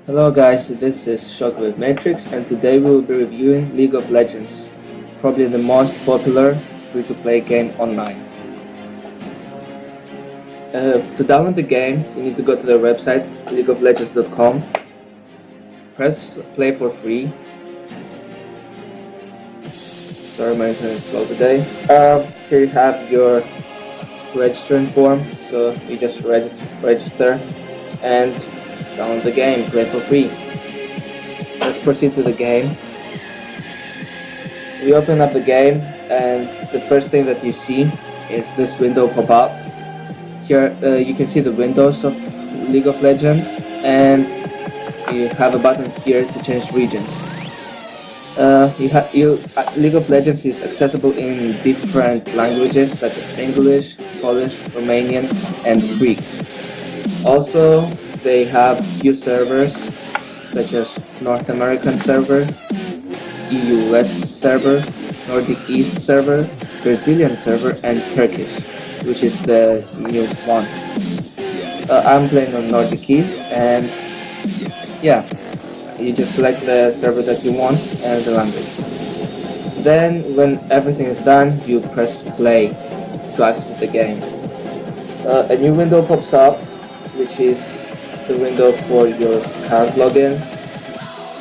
Hello guys, this is Shockwave Matrix and today we will be reviewing League of Legends, probably the most popular free-to-play game online. To download the game, you need to go to their website, leagueoflegends.com, press play for free. Sorry, my internet is slow today. Here you have your registering form, so you just register and download the game, play for free. Let's proceed to the game. We open up the game and the first thing that you see is this window pop up. Here you can see the windows of League of Legends and you have a button here to change regions. League of Legends is accessible in different languages such as English, Polish, Romanian and Greek. Also, they have few servers such as North American server, EU West server, Nordic East server, Brazilian server and Turkish, which is the newest one. I'm playing on Nordic East and yeah, you just select the server that you want and the language. Then when everything is done, you press play to access the game. A new window pops up, which is the window for your account login.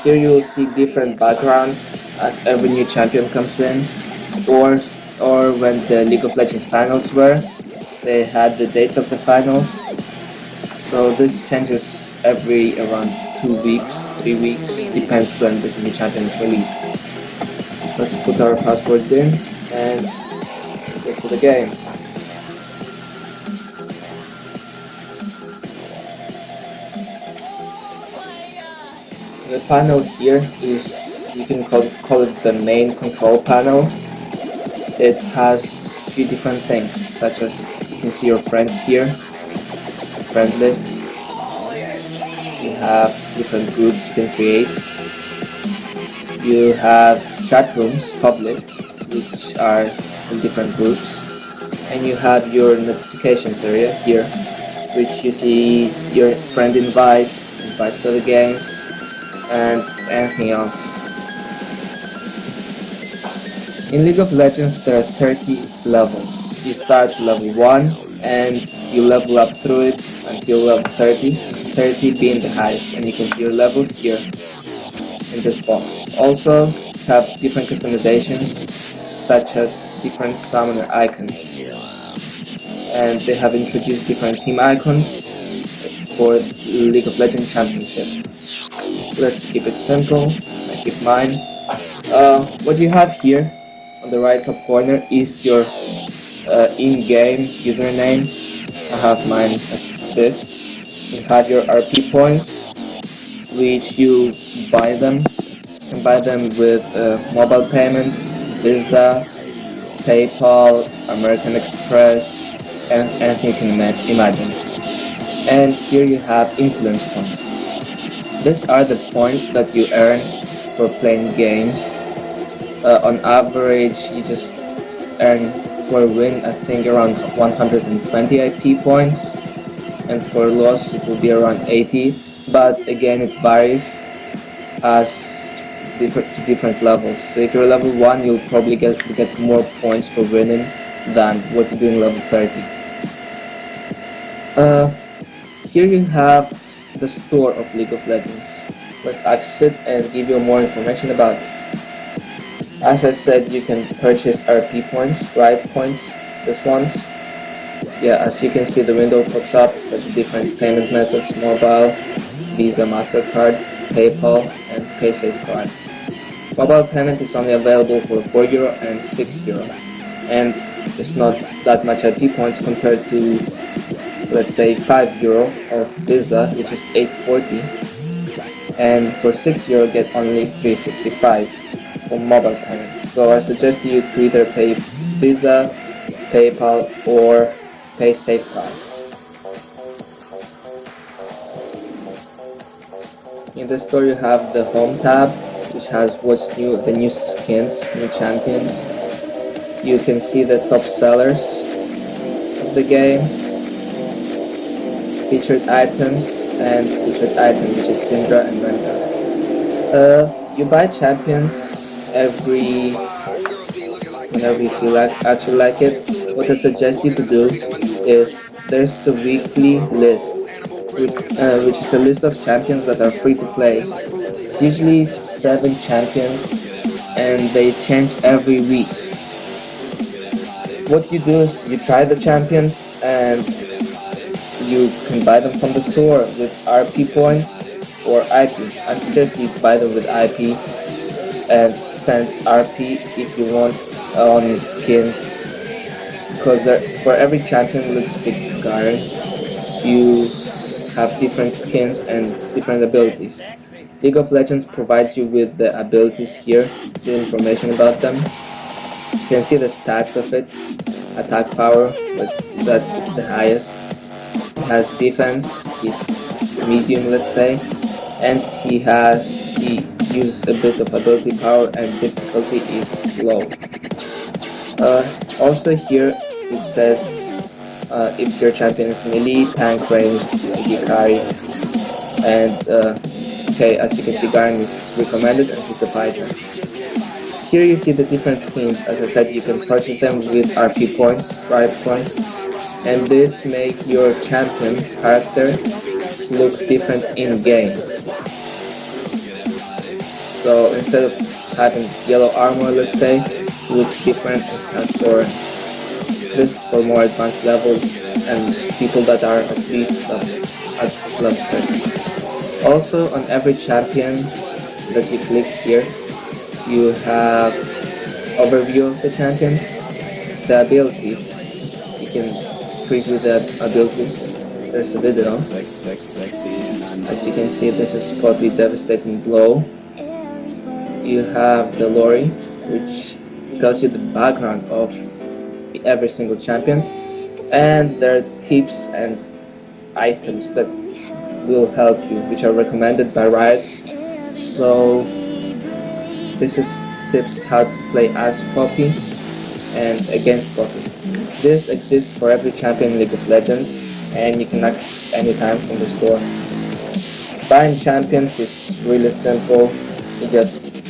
Here you will see different backgrounds as every new champion comes in, or when the League of Legends finals were, they had the dates of the finals. So this changes every around 2 weeks, 3 weeks, depends when the new champion is released. Let's put our passwords in and go to the game. The panel here is, you can call it the main control panel. It has a few different things, such as you can see your friends here, friend list. You have different groups you can create. You have chat rooms, public, which are in different groups. And you have your notifications area here, which you see your friend invites to the game, and anything else. In League of Legends there are 30 levels. You start level 1 and you level up through it until level 30, 30 being the highest, and you can see your levels here in this box. Also have different customizations such as different summoner icons, and they have introduced different team icons for League of Legends Championship. Let's keep it simple. I keep mine. What you have here on the right top corner is your in-game username. I have mine as this. You have your RP points, which you buy them. You can buy them with mobile payments, Visa, PayPal, American Express, and anything you can imagine. And here you have influence points. These are the points that you earn for playing games. On average, you just earn for a win, I think, around 120 IP points, and for loss it will be around 80. But again, it varies as different levels. So if you're level 1, you'll probably get more points for winning than what you do in level 30. Here you have the store of League of Legends. Let's access it and give you more information about it. As I said, you can purchase RP points, right points, this ones. Yeah, as you can see, the window pops up with different payment methods: mobile, Visa, MasterCard, PayPal, and PaySafe card. Mobile payment is only available for €4 and €6, and it's not that much IP points compared to, let's say, €5 of Visa, which is 840, and for €6 get only 365 for mobile payments. So I suggest you to either pay Visa, PayPal, or PaySafe card. In the store you have the home tab, which has what's new, the new skins, new champions. You can see the top sellers of the game, featured items, and secret item, which is Syndra and Venda. You buy champions every whenever you feel like actually like it. What I suggest you to do is there's a weekly list, which is a list of champions that are free to play. It's usually 7 champions, and they change every week. What you do is you try the champions, and you can buy them from the store with RP points or IP. I suggest you buy them with IP and spend RP if you want on skins, because for every champion with big scars, you have different skins and different abilities. League of Legends provides you with the abilities here, the information about them. You can see the stats of it. Attack power, that's the highest. He has defense, he's medium, let's say, and he uses a bit of ability power, and difficulty is low. Also here it says if your champion is melee, tank, range, AD carry, and okay, as you can see, Garen is recommended and he's the fighter. Here you see the different skins. As I said, you can purchase them with RP points, right points, and this makes your champion character look different in game. So instead of having yellow armor, let's say, it looks different and has orange. This is for more advanced levels and people that are at least at level 30. Also, on every champion that you click here, you have overview of the champion, the abilities. You can preview the abilities. There's a video. As you can see, this is Spotty Devastating Blow. You have the lore, which tells you the background of every single champion, and there are tips and items that will help you, which are recommended by Riot. So this is tips how to play as Poppy and against Poppy. This exists for every champion in League of Legends, and you can access anytime from the store. Buying champions is really simple. You just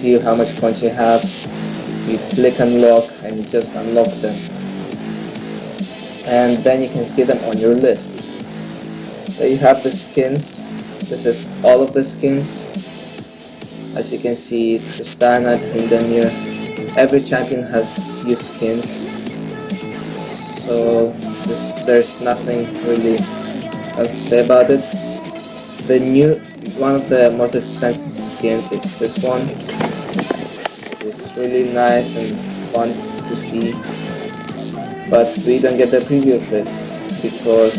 see how much points you have, you click unlock, and you just unlock them, and then you can see them on your list. So you have the skins. This is all of the skins. As you can see, Tristana, Tryndamere, every champion has few skins, so there's nothing really else to say about it. One of the most expensive skins is this one. It's really nice and fun to see, but we don't get the preview of it, because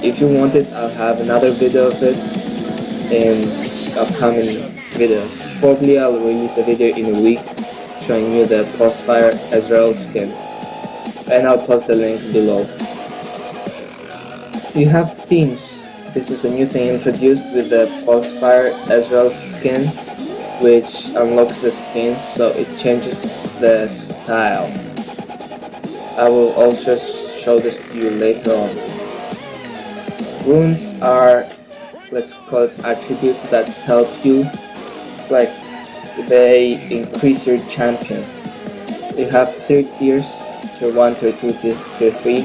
if you want it, I'll have another video of it in upcoming videos. Probably I'll release a video in a week showing you the Pulsefire Ezreal skin, and I'll post the link below. You have themes. This is a new thing introduced with the Pulsefire Ezreal skin, which unlocks the skin, so it changes the style. I will also show this to you later on. Runes are, let's call it, attributes that help you, like they increase your champion. You have 3 tiers, tier 1, tier 2, tier 3,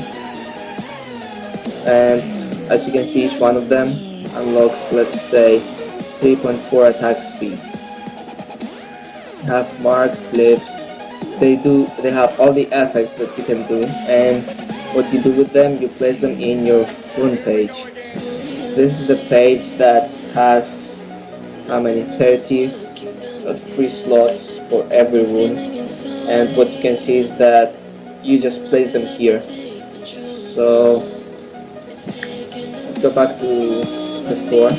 and as you can see, each one of them unlocks, let's say, 3.4 attack speed. Have marks, glyphs. They have all the effects that you can do, and what you do with them, you place them in your rune page. This is the page that has how many, 30 free slots for every rune, and what you can see is that you just place them here. So let's go back to the store.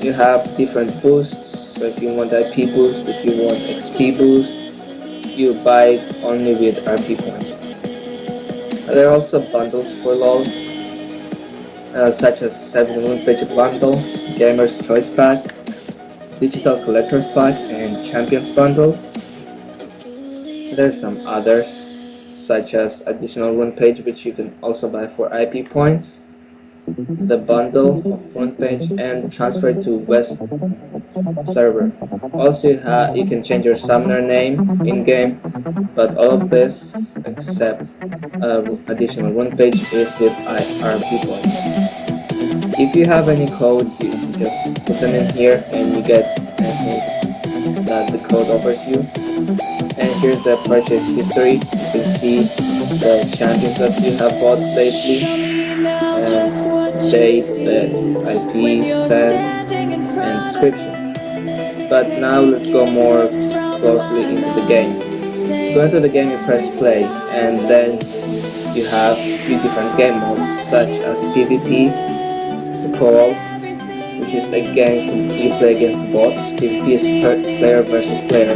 You have different boosts. So if you want IP boost, if you want XP boost, you buy it only with RP points. There are also bundles for LoL, such as 7 Rune Page Bundle, Gamer's Choice Pack, Digital Collector's Pack, and Champions Bundle. There are some others, such as additional Rune Page, which you can also buy for IP points. the bundle of front page and transfer it to West server. Also, you can change your summoner name in-game, but all of this, except additional rune page, is with IRP points. If you have any codes, you just put them in here and you get anything that the code offers you. And here's the purchase history. You can see the champions that you have bought lately, and date, IP, spend, and description. But now let's go more closely into the game. To go into the game, you press play, and then you have 3 different game modes, such as PvP, co-op, which is against, you play against bots. PvP is player versus player,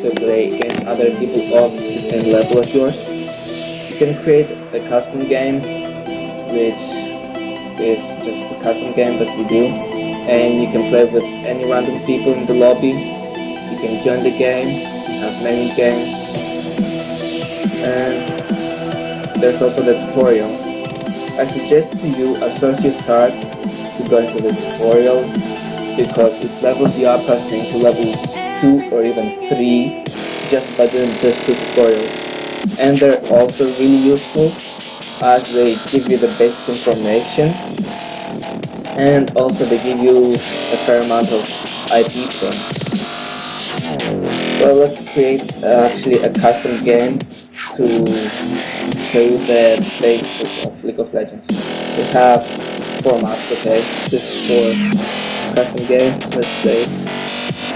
so play against other people of the same level as yours. You can create a custom game, which is just a custom game that you do, and you can play with any random people in the lobby. You can join the game, have many games, and there's also the tutorial. I suggest to you, as soon as you start, to go into the tutorial, because it levels you up, I think, to level 2 or even 3 just by doing these 2 tutorials. And they're also really useful, as they give you the basic information, and also they give you a fair amount of IP points. So let's create actually a custom game to show you the basics of League of Legends. We have 4 maps, okay? This is for custom game. Let's say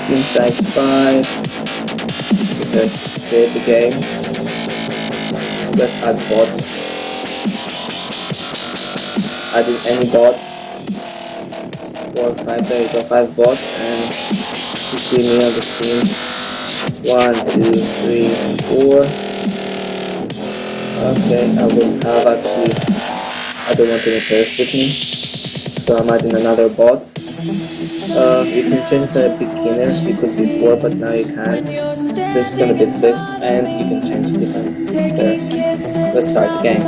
team size 5. Let's create the game. Let's add bots. Adding any bot. 4, 5, there you go, 5 bots, and you see me on the screen. 1, 2, 3, 4. Okay, I will have actually, I don't want any players with me, so I'm adding another bot. You can change the beginner, it could be 4, but now you can't. This is gonna be fixed, and you can change different players. Let's start the game.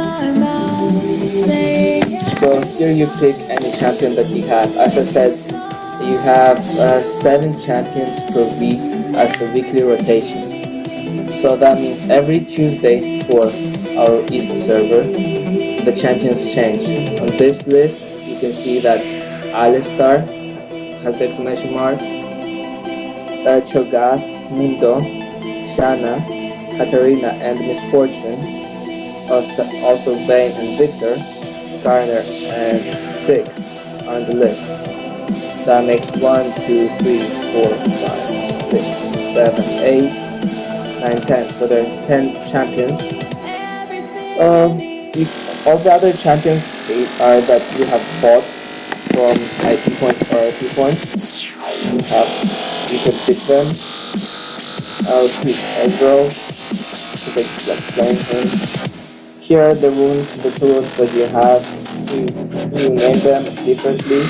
So here you pick any champion that you have. As I said, you have 7 champions per week as a weekly rotation. So that means every Tuesday for our East server, the champions change. On this list, you can see that Alistar has the exclamation mark, Cho'Gath, Mundo, Shanna, Katarina, and Misfortune, also Vayne and Victor, Garner, and 6 on the list. That makes 1, 2, 3, 4, 5, 6, 7, 8, 9, 10. So there are 10 champions. All the other champions are that you have bought from IP points or RP points. You can pick them. I'll pick Ezreal to explain him. Here are the runes, the tools that you have. You name them differently,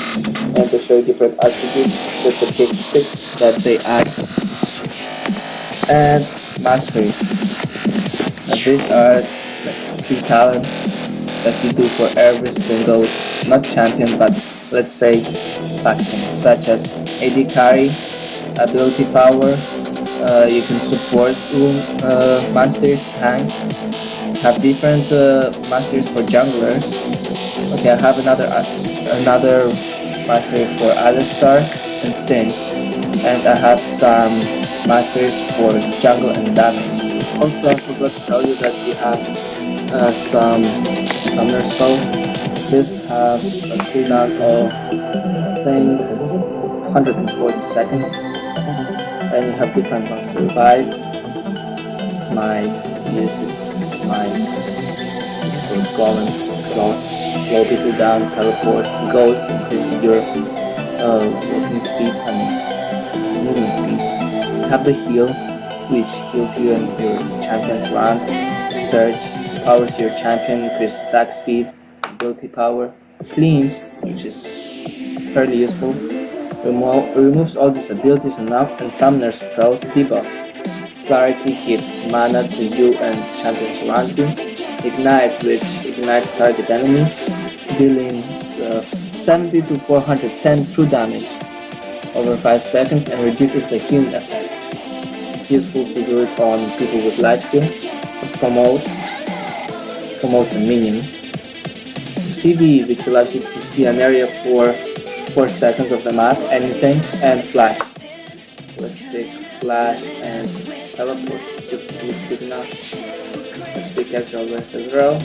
and they show different attributes, the statistics that they add, and masteries. And these are like 3 talents that you do for every single, not champion, but let's say faction, such as AD carry, ability power, you can support masters, tank, have different masters for junglers. Okay, I have another mastery for Alistar and Sin, and I have some masters for jungle and damage. Also, I forgot to tell you that you have some summoner spells. This has a cooldown of, I think, 140 seconds, and you have different ones to revive. Smite, Smite, Golem, Cross, slow people down, teleport, Ghost, increase your walking speed and moving speed. You have the heal, which heals you and your champion's run. Surge, powers your champion, increase stack speed, ability power. Cleanse, which is fairly useful, removes all disabilities and up and summoners spells debuff. Clarity gives mana to you and champions around you. Ignite, which ignites target enemy, dealing 70 to 410 true damage over 5 seconds and reduces the healing effect. It's useful to do it on people with life steal. Promotes a minion. CV, which allows you to see an area for 4 seconds of the map, anything, and flash. Let's take flash and teleport. It's good enough. Let's take Ezreal versus Ezreal.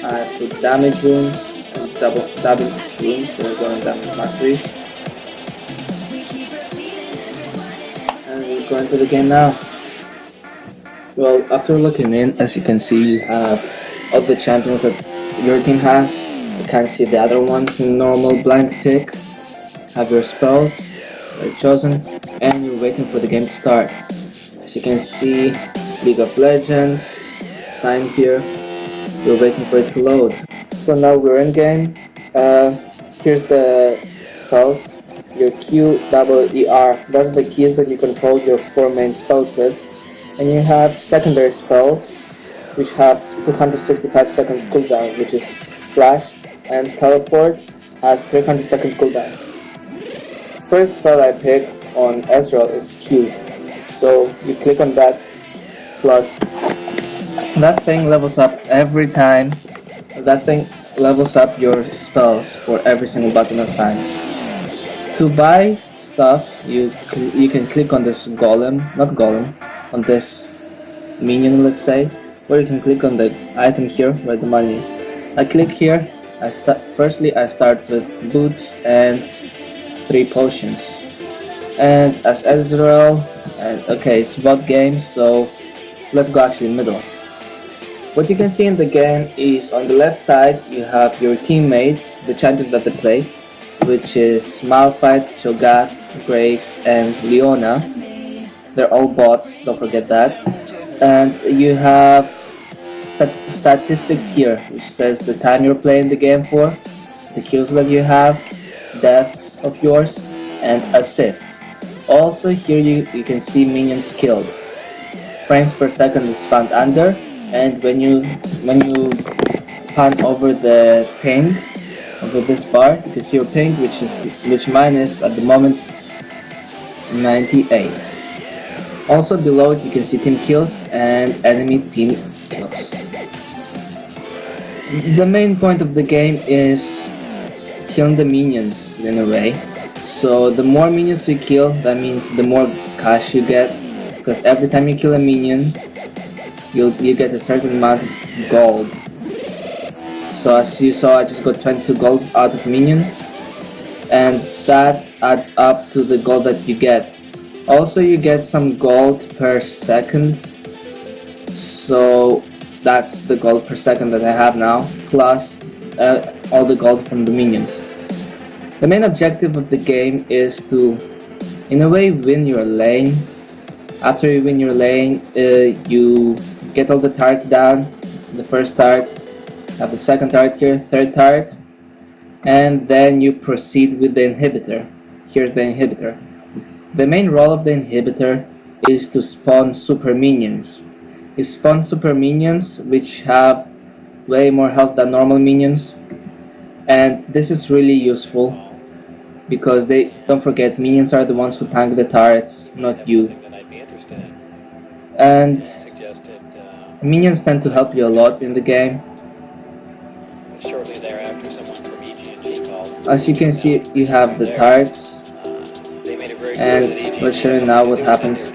I put damage room and double room, so we're going damage mastery. And we're going to the game now. Well, after looking in, as you can see, you have all the champions that your team has. You can't see the other ones in normal blind pick. Have your spells chosen, and you're waiting for the game to start. As you can see, League of Legends sign here. You're waiting for it to load. So now we're in game. Here's the spells. Your Q, W, E, R. Those are the keys that you control your 4 main spells with. And you have secondary spells, which have 265 seconds cooldown, which is Flash, and Teleport has 300 seconds cooldown. First spell I pick on Ezreal is Q, so you click on that, plus that thing levels up every time. That thing levels up your spells for every single button assigned. To buy stuff, you can click on this on this minion, let's say, or you can click on the item here where the money is. I click here. Firstly I start with boots and 3 potions. And as Ezreal, and okay, it's bot game, so let's go actually middle. What you can see in the game is on the left side you have your teammates, the champions that they play, which is Malphite, Cho'Gath, Graves, and Leona. They're all bots, don't forget that. And you have statistics here, which says the time you're playing the game for, the kills that you have, deaths of yours, and assists. Also here you can see minions killed. Frames per second is found under, and when you pan over the ping, over this bar, you can see your ping, which mine is at the moment 98. Also below it you can see team kills and enemy team kills. The main point of the game is killing the minions in a way. So the more minions you kill, that means the more cash you get, because every time you kill a minion, you get a certain amount of gold. So as you saw, I just got 22 gold out of minions, and that adds up to the gold that you get. Also you get some gold per second, so that's the gold per second that I have now, plus all the gold from the minions. The main objective of the game is to, in a way, win your lane. After you win your lane, you get all the turrets down. The first turret, have the second turret here, third turret, and then you proceed with the inhibitor. Here's the inhibitor. The main role of the inhibitor is to spawn super minions. You spawn super minions which have way more health than normal minions, and this is really useful because don't forget, minions are the ones who tank the turrets, not you. And minions tend to help you a lot in the game. Shortly thereafter, someone from EG&G called. As you can see, you have the turrets. And let's show you now what happens.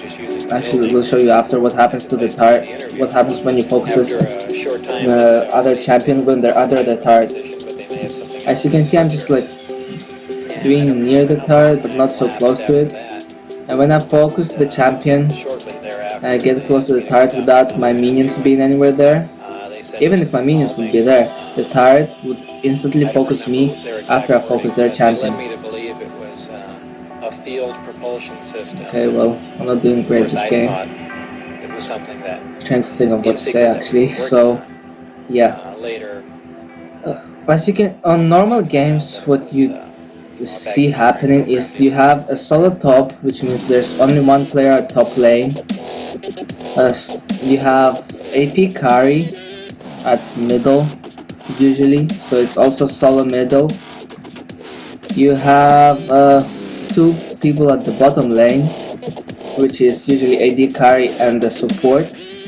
Actually, we'll show you after what happens to the turret. What happens when you focus the other champion when they're under the turret. As you can see, I'm just like being near the turret, but not so close to it. And when I focus the champion, and I get close to the turret without my minions being anywhere there, even if my minions would be there, the turret would instantly focus me after I focus their champion. Field propulsion system. Okay, well, I'm not doing great this game. It was something that Trying to think of what to say actually. So, yeah. Later. As you can, on normal games, what you see happening is you have a solo top, which means there's only one player at top lane. You have AP carry at middle, usually, so it's also solo middle. You have two people at the bottom lane, which is usually AD carry and the support.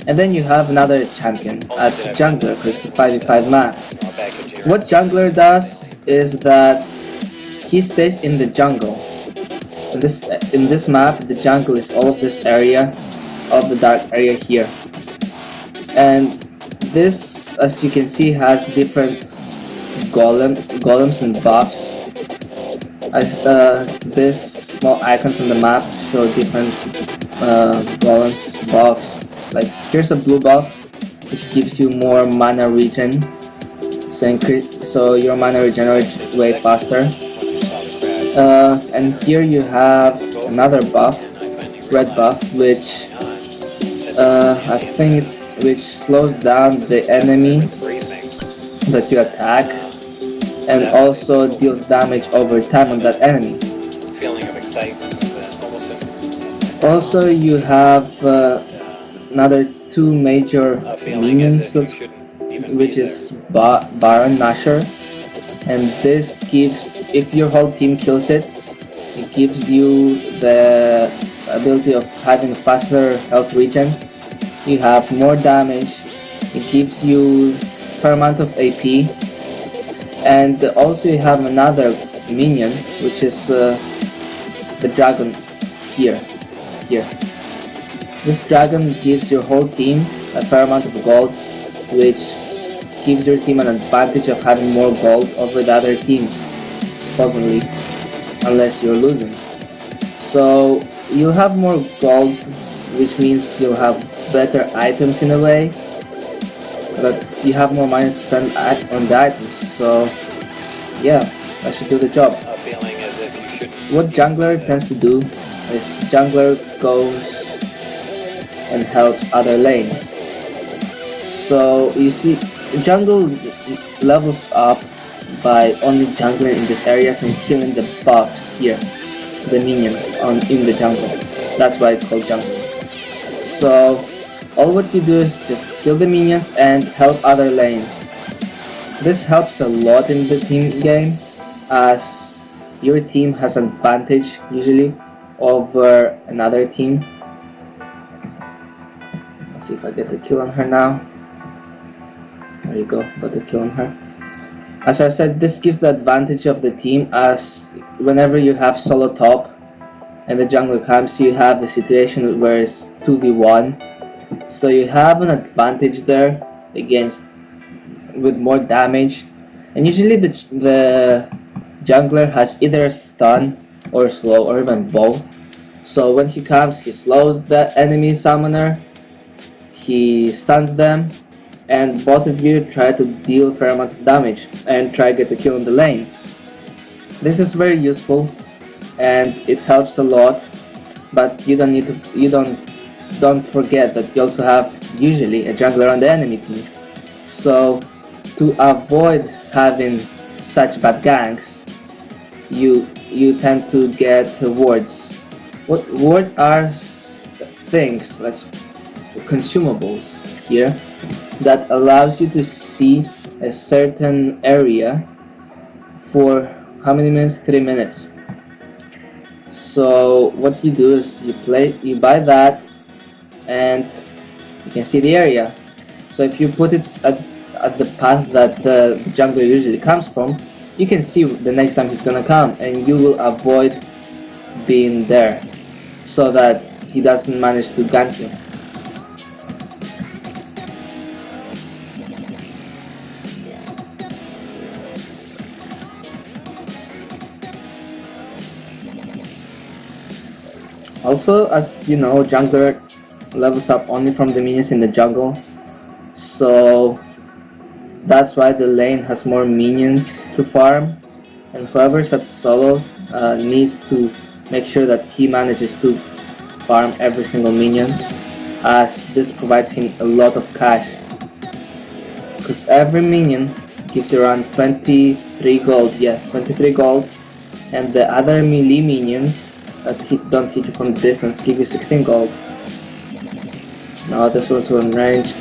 And then you have another champion at jungler, because it's a 5v5 map. What jungler does is that he stays in the jungle. In this map, the jungle is all of this area, of the dark area here. And this, as you can see, has different golems and buffs. As this small icons on the map show different golems buffs. Like here's a blue buff, which gives you more mana regen, so your mana regenerates way faster. And here you have another buff, red buff, which I think which slows down the enemy that you attack, and also deals damage over time on that enemy. Feeling of excitement, almost. Also, you have another two major minions, which is Baron Nashor, and this gives, if your whole team kills it, it gives you the ability of having faster health regen. You have more damage. It gives you fair amount of AP, and also you have another minion, which is the dragon here. This dragon gives your whole team a fair amount of gold, which gives your team an advantage of having more gold over the other team, supposedly, unless you're losing. So you'll have more gold, which means you'll have better items in a way, but you have more money to spend on the items. So yeah, that should do the job. Feeling as if you should. What jungler tends to do is jungler goes and helps other lanes. So you see, jungle levels up by only jungler in this area and killing the buff here, the minion in the jungle. That's why it's called jungle. So all what you do is just kill the minions and help other lanes. This helps a lot in the team game, as your team has an advantage usually over another team. Let's see if I get the kill on her now. There you go, got the kill on her. As I said, this gives the advantage of the team, as whenever you have solo top and the jungler comes, you have a situation where it's 2v1. So you have an advantage there against with more damage, and usually the jungler has either stun or slow, or even both. So when he comes, he slows the enemy summoner, he stuns them, and both of you try to deal a fair amount of damage and try to get the kill in the lane. This is very useful and it helps a lot, but you don't forget that you also have usually a jungler on the enemy team. So to avoid having such bad ganks, you tend to get wards. What wards are? Things like consumables here that allows you to see a certain area for how many minutes? 3 minutes. So what you do is you buy that and you can see the area. So if you put it at the path that the jungler usually comes from, you can see the next time he's gonna come, and you will avoid being there so that he doesn't manage to gank you. Also, as you know, jungler levels up only from the minions in the jungle, so that's why the lane has more minions to farm, and whoever's at solo needs to make sure that he manages to farm every single minion, as this provides him a lot of cash, because every minion gives you around 23 gold, 23 gold, and the other melee minions that don't hit you from distance give you 16 gold. No, this was one ranged,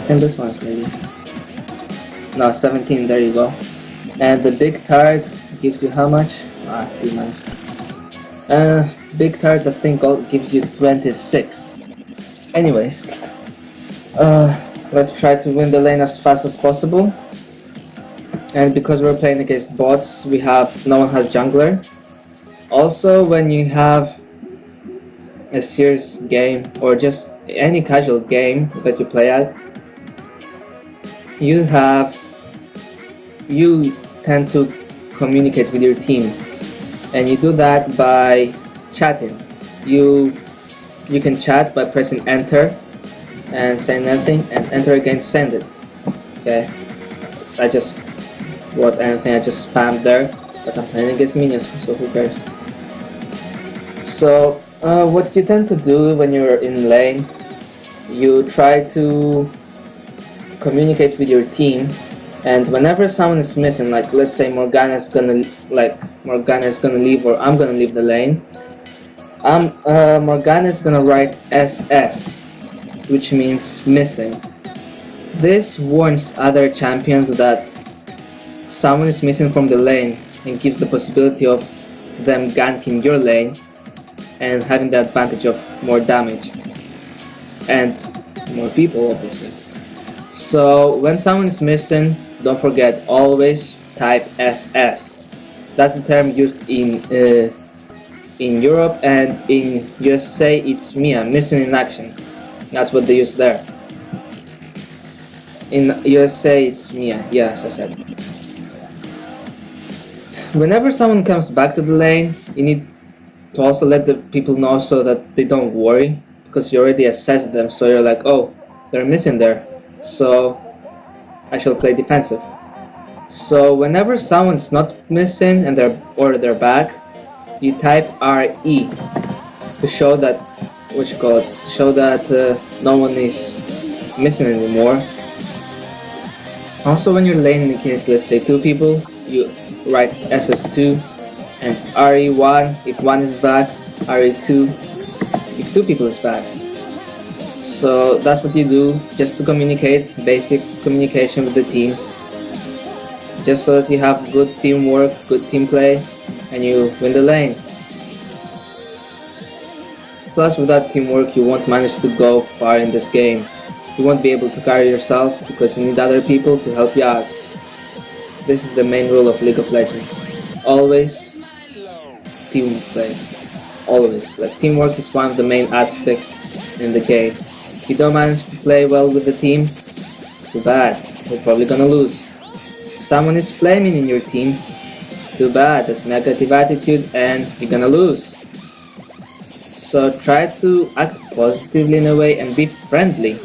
and this one's maybe. No, 17, there you go. And the big turret gives you how much? 3 months. Big turret, I think, gives you 26. Anyways, let's try to win the lane as fast as possible. And because we're playing against bots, no one has jungler. Also, when you have a serious game or just any casual game that you play at, you tend to communicate with your team, and you do that by chatting. You can chat by pressing enter and saying anything, and enter again to send it. Okay, I just wrote anything, I just spammed there, but I'm playing against minions, so who cares. So what you tend to do when you're in lane, you try to communicate with your team, and whenever someone is missing, like let's say Morgana's gonna leave, or I'm gonna leave the lane, Morgana's gonna write SS, which means missing. This warns other champions that someone is missing from the lane and gives the possibility of them ganking your lane and having the advantage of more damage and more people, obviously. So when someone is missing, don't forget, always type SS. That's the term used in Europe, and in USA it's Mia, missing in action. That's what they use there. In USA it's Mia, yes, I said. Whenever someone comes back to the lane, you need to also let the people know so that they don't worry, because you already assessed them, so you're like, oh, they're missing there, so I shall play defensive. So whenever someone's not missing and they're back, you type RE to show that no one is missing anymore. Also, when you're laning against, let's say, 2 people, you write SS2 and RE1 if 1 is back, RE2 if 2 people is back. So that's what you do, just to communicate, basic communication with the team, just so that you have good teamwork, good team play, and you win the lane. Plus, without teamwork, you won't manage to go far in this game. You won't be able to carry yourself because you need other people to help you out. This is the main rule of League of Legends. Always team play. Always. Like, teamwork is one of the main aspects in the game. If you don't manage to play well with the team, too bad. You're probably gonna lose. If someone is flaming in your team, too bad. That's negative attitude and you're gonna lose. So try to act positively in a way and be friendly.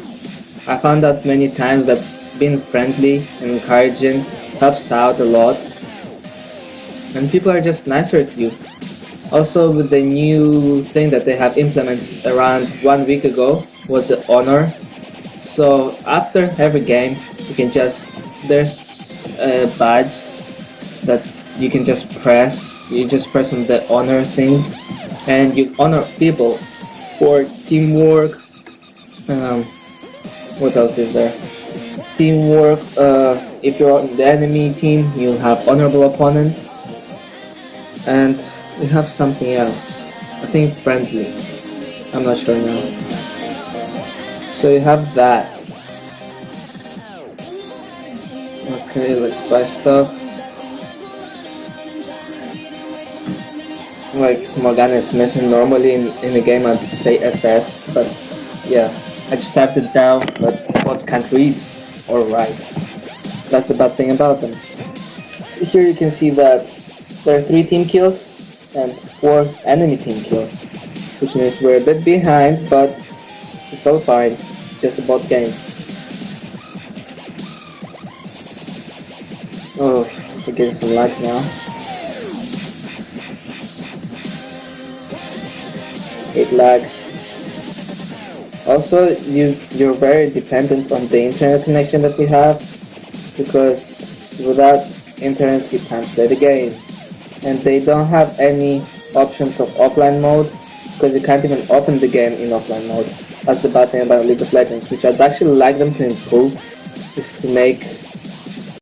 I found out many times that being friendly and encouraging helps out a lot, and people are just nicer to you. Also, with the new thing that they have implemented around 1 week ago was the honor. So after every game, there's a badge that you can just press. You just press on the honor thing, and you honor people for teamwork. What else is there? Teamwork. If you're on the enemy team, you have honorable opponent, and you have something else. I think friendly. I'm not sure now. So you have that. Okay, let's buy stuff. Like, Morgana is missing. Normally in the game I'd say SS, but yeah, I just typed it down, but bots can't read or write. That's the bad thing about them. Here you can see that there are 3 team kills and 4 enemy team kills, which means we're a bit behind, but it's all fine. It's just a bot game. Oh, we're getting some lag now. It lags. Also, you're very dependent on the internet connection that we have, because without internet you can't play the game. And they don't have any options of offline mode, because you can't even open the game in offline mode. That's the bad thing about League of Legends, which I'd actually like them to improve, is to make